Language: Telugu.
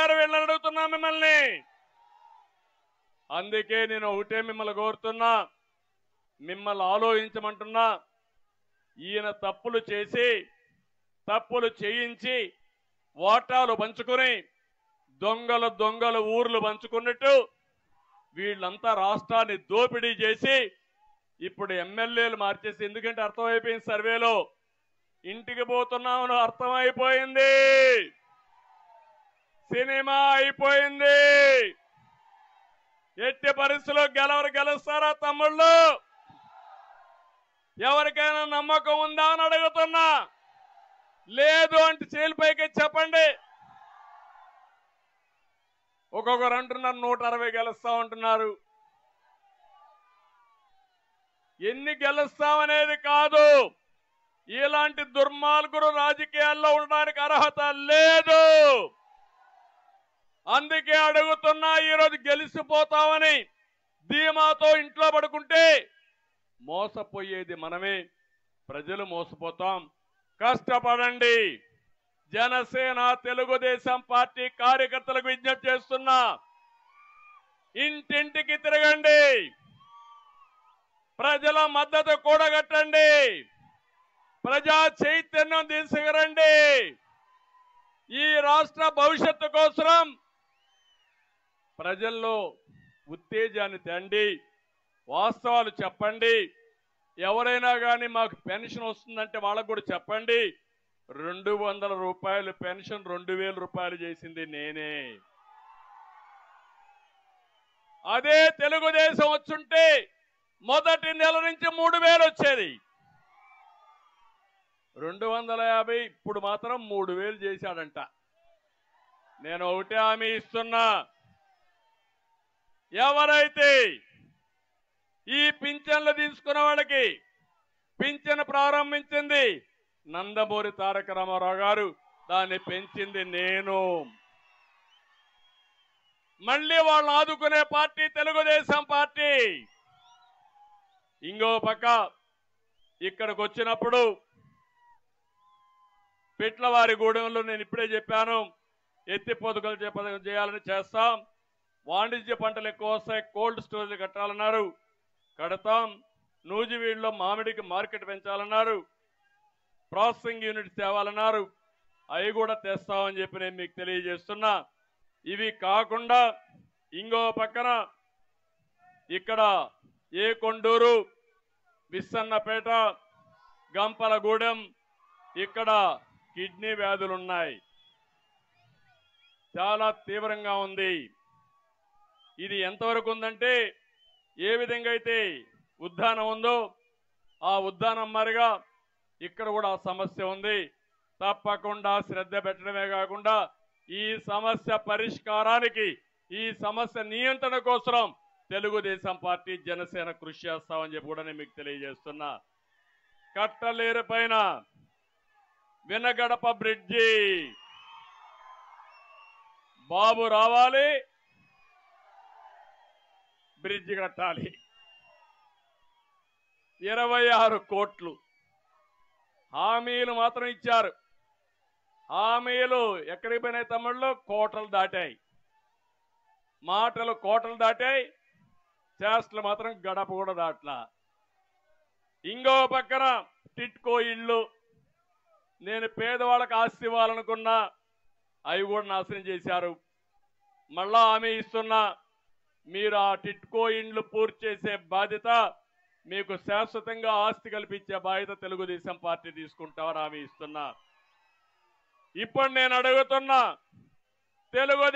చేశారు వీళ్ళని అడుగుతున్నా మిమ్మల్ని. అందుకే నేను ఒకటే మిమ్మల్ని కోరుతున్నా, మిమ్మల్ని ఆలోచించమంటున్నా. ఈయన తప్పులు చేసి తప్పులు చేయించి వాటాలు పంచుకొని దొంగలు ఊర్లు పంచుకున్నట్టు వీళ్ళంతా రాష్ట్రాన్ని దోపిడీ చేసి ఇప్పుడు ఎమ్మెల్యేలు మార్చేసి, ఎందుకంటే అర్థమైపోయింది సర్వేలో, ఇంటికి పోతున్నామని అర్థమైపోయింది, సినిమా అయిపోయింది. ఎట్టి పరిస్థితుల్లో గెలుస్తారా తమ్ముళ్ళు? ఎవరికైనా నమ్మకం ఉందా అని అడుగుతున్నా. లేదు అంటే చేలిపైకి చెప్పండి. ఒక్కొక్కరు అంటున్నారు 160 గెలుస్తా ఉంటున్నారు. ఎన్ని గెలుస్తామనేది కాదు, ఇలాంటి దుర్మార్గుడు రాజకీయాల్లో ఉండడానికి అర్హత లేదు. అందుకే అడుగుతున్నా, ఈరోజు గెలిచిపోతామని ధీమాతో ఇంట్లో పడుకుంటే మోసపోయేది మనమే, ప్రజలు మోసపోతాం. కష్టపడండి. జనసేన తెలుగుదేశం పార్టీ కార్యకర్తలకు విజ్ఞప్తి చేస్తున్నా, ఇంటింటికి తిరగండి, ప్రజల మద్దతు కూడగట్టండి, ప్రజా చైతన్యం తీసుకురండి. ఈ రాష్ట్ర భవిష్యత్తు కోసం ప్రజల్లో ఉత్తేజాన్ని తేండి, వాస్తవాలు చెప్పండి. ఎవరైనా కానీ మాకు పెన్షన్ వస్తుందంటే వాళ్ళకు కూడా చెప్పండి. 200 రూపాయలు పెన్షన్ 2000 రూపాయలు చేసింది నేనే. అదే తెలుగుదేశం వచ్చుంటే మొదటి నెల నుంచి 3000 వచ్చేది. 250 ఇప్పుడు మాత్రం 3000 చేశాడంట. నేను ఒకటే హామీ ఇస్తున్నా, ఎవరైతే ఈ పింఛన్లు తీసుకున్న వాళ్ళకి పింఛన్ ప్రారంభించింది నందమూరి తారక రామారావు గారు, దాన్ని పెంచింది నేను. మళ్ళీ వాళ్ళని ఆదుకునే పార్టీ తెలుగుదేశం పార్టీ. ఇంకో పక్క ఇక్కడికి వచ్చినప్పుడు పిట్లవారిగూడెంలో నేను ఇప్పుడే చెప్పాను, ఎత్తి పొదుగులు చేయాలని చేస్తాం. వాణిజ్య పంటలు ఎక్కువ వస్తాయి, కోల్డ్ స్టోరేజ్ కట్టాలన్నారు, కడతాం. నూజివీడులో మామిడికి మార్కెట్ పెంచాలన్నారు, ప్రాసెసింగ్ యూనిట్ తేవాలన్నారు, అవి కూడా తెస్తామని చెప్పి నేను మీకు తెలియజేస్తున్నా. ఇవి కాకుండా ఇంకో పక్కన ఇక్కడ కొండూరు, విస్సన్నపేట, గంపలగూడెం ఇక్కడ కిడ్నీ వ్యాధులున్నాయి, చాలా తీవ్రంగా ఉంది. ఇది ఎంతవరకు ఉందంటే, ఏ విధంగా అయితే ఉద్దానం ఉందో ఆ ఉద్దానం మారిగా ఇక్కడ కూడా ఆ సమస్య ఉంది. తప్పకుండా శ్రద్ధ పెట్టడమే కాకుండా ఈ సమస్య పరిష్కారానికి, ఈ సమస్య నియంత్రణ కోసం తెలుగుదేశం పార్టీ జనసేన కృషి చేస్తామని చెప్పి కూడా నేను మీకు తెలియజేస్తున్నా. కట్టలేరు పైన వినగడప బ్రిడ్జి బాబు రావాలి, బ్రిడ్జి కట్టాలి. 26 కోట్లు హామీలు మాత్రం ఇచ్చారు. హామీలు ఎక్కడికి పోయినాయి తమ్ముళ్ళు? కోటలు దాటాయి. మాటలు కోటలు దాటాయి, చేష్టలు మాత్రం గడప కూడా దాట్లా. ఇంకో పక్కన టిట్కో ఇళ్ళు, నేను పేదవాళ్ళకి ఆస్తి ఇవ్వాలనుకున్నా, అవి కూడా నాశనం చేశారు. మళ్ళా హామీ ఇస్తున్నా, మీరు ఆ టిట్కో ఇండ్లు పూర్తి చేసే బాధ్యత, మీకు శాశ్వతంగా ఆస్తి కల్పించే బాధ్యత తెలుగుదేశం పార్టీ తీసుకుంటామని హామీ ఇస్తున్నా. ఇప్పుడు నేను అడుగుతున్నా, తెలుగుదేశం